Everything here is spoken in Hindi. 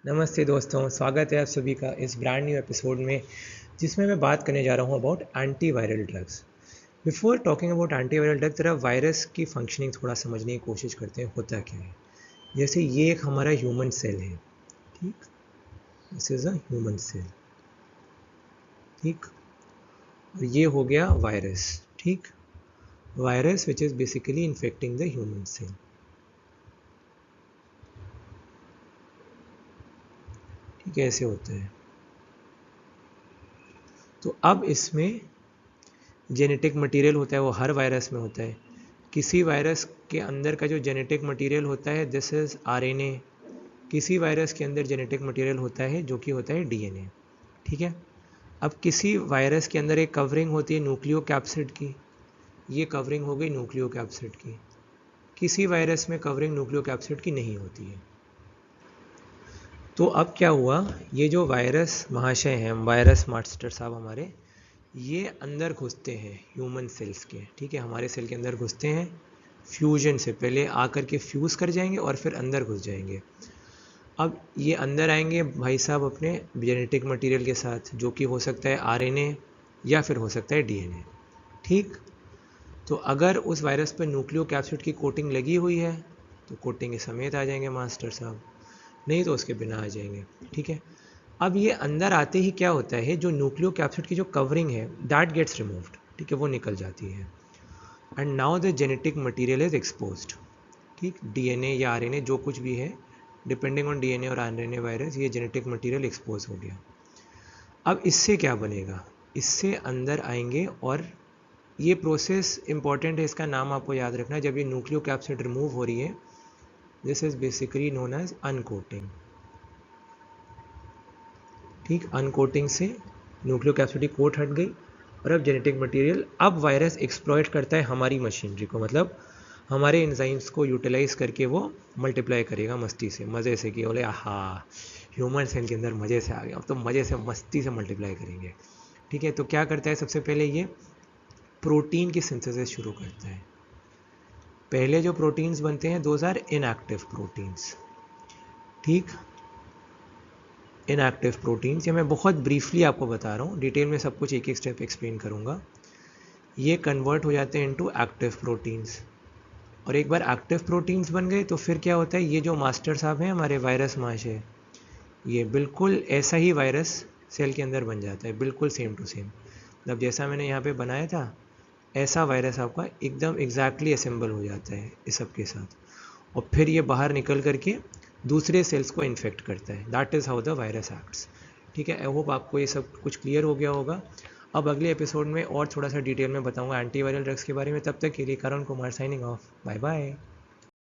नमस्ते दोस्तों, स्वागत है आप सभी का इस ब्रांड न्यू एपिसोड में जिसमें मैं बात करने जा रहा हूँ about antiviral drugs. Before talking about antiviral drugs जरा वायरस की फंक्शनिंग थोड़ा समझने की कोशिश करते हैं होता क्या है। जैसे ये एक हमारा ह्यूमन सेल है, ठीक। This is a human cell, ठीक। और ये हो गया वायरस, ठीक। Virus which is basically infecting the human cell, ठीक है। ऐसे होता है। तो अब इसमें जेनेटिक मटेरियल होता है, वो हर वायरस में होता है। किसी वायरस के अंदर का जो जेनेटिक मटेरियल होता है दिस इज़ आरएनए। किसी वायरस के अंदर जेनेटिक मटेरियल होता है जो कि होता है डीएनए, ठीक है। अब किसी वायरस के अंदर एक कवरिंग होती है न्यूक्लियोकैप्सिड की, ये कवरिंग हो गई न्यूक्लियोकैप्सिड की। किसी वायरस में कवरिंग न्यूक्लियोकैप्सिड की नहीं होती है। तो अब क्या हुआ, ये जो वायरस महाशय हैं, वायरस मास्टर साहब हमारे, ये अंदर घुसते हैं ह्यूमन सेल्स के, ठीक है। हमारे सेल के अंदर घुसते हैं फ्यूजन से पहले, आकर के फ्यूज़ कर जाएंगे और फिर अंदर घुस जाएंगे। अब ये अंदर आएंगे भाई साहब अपने जेनेटिक मटेरियल के साथ, जो कि हो सकता है आरएनए या फिर हो सकता है डीएनए, ठीक। तो अगर उस वायरस पर न्यूक्लियोकैप्सिड की कोटिंग लगी हुई है तो कोटिंग के समेत आ जाएंगे मास्टर साहब, नहीं तो उसके बिना आ जाएंगे, ठीक है। अब ये अंदर आते ही क्या होता है, जो न्यूक्लियोकैप्सिड की जो कवरिंग है दैट गेट्स रिमूव्ड, ठीक है, वो निकल जाती है। And now the genetic material is exposed, ठीक। डीएनए या आरएनए जो कुछ भी है, डिपेंडिंग ऑन डीएनए और आरएनए वायरस, ये जेनेटिक मटेरियल एक्सपोज हो गया। अब इससे क्या बनेगा, इससे अंदर आएंगे और ये प्रोसेस इंपॉर्टेंट है, इसका नाम आपको याद रखना है। जब ये न्यूक्लियोकैप्सिड रिमूव हो रही है, this is basically known as uncoating, ठीक। अनकोटिंग से न्यूक्लियोकैप्सिड की कोट हट गई और अब जेनेटिक मटेरियल, अब वायरस एक्सप्लॉइट करता है हमारी मशीनरी को, मतलब हमारे एंजाइम्स को यूटिलाइज करके वो मल्टीप्लाई करेगा मस्ती से, मज़े से, कि बोले आहा ह्यूमन सेल के अंदर मज़े से आ गया, अब तो मज़े से मस्ती से मल्टीप्लाई करेंगे, ठीक है। तो क्या करता है, सबसे पहले ये प्रोटीन की सिंथेसिस शुरू करता है। पहले जो प्रोटीन्स बनते हैं दोज आर इनएक्टिव प्रोटीन्स, ठीक। इनएक्टिव प्रोटीन्स, ये मैं बहुत ब्रीफली आपको बता रहा हूँ, डिटेल में सब कुछ एक एक स्टेप एक्सप्लेन करूँगा। ये कन्वर्ट हो जाते हैं इनटू एक्टिव प्रोटीन्स, और एक बार एक्टिव प्रोटीन्स बन गए तो फिर क्या होता है, ये जो मास्टर साहब हैं हमारे वायरस महाशय, ये बिल्कुल ऐसा ही वायरस सेल के अंदर बन जाता है, बिल्कुल सेम टू सेम। मतलब जैसा मैंने यहाँ पे बनाया था ऐसा वायरस आपका एकदम एग्जैक्टली असेंबल हो जाता है इस सब के साथ, और फिर ये बाहर निकल करके दूसरे सेल्स को इन्फेक्ट करता है। That is how the virus acts, ठीक है। आई होप आपको ये सब कुछ क्लियर हो गया होगा। अब अगले एपिसोड में और थोड़ा सा डिटेल में बताऊंगा एंटीवायरल ड्रग्स के बारे में। तब तक के लिए Karan Kumar signing off, bye bye.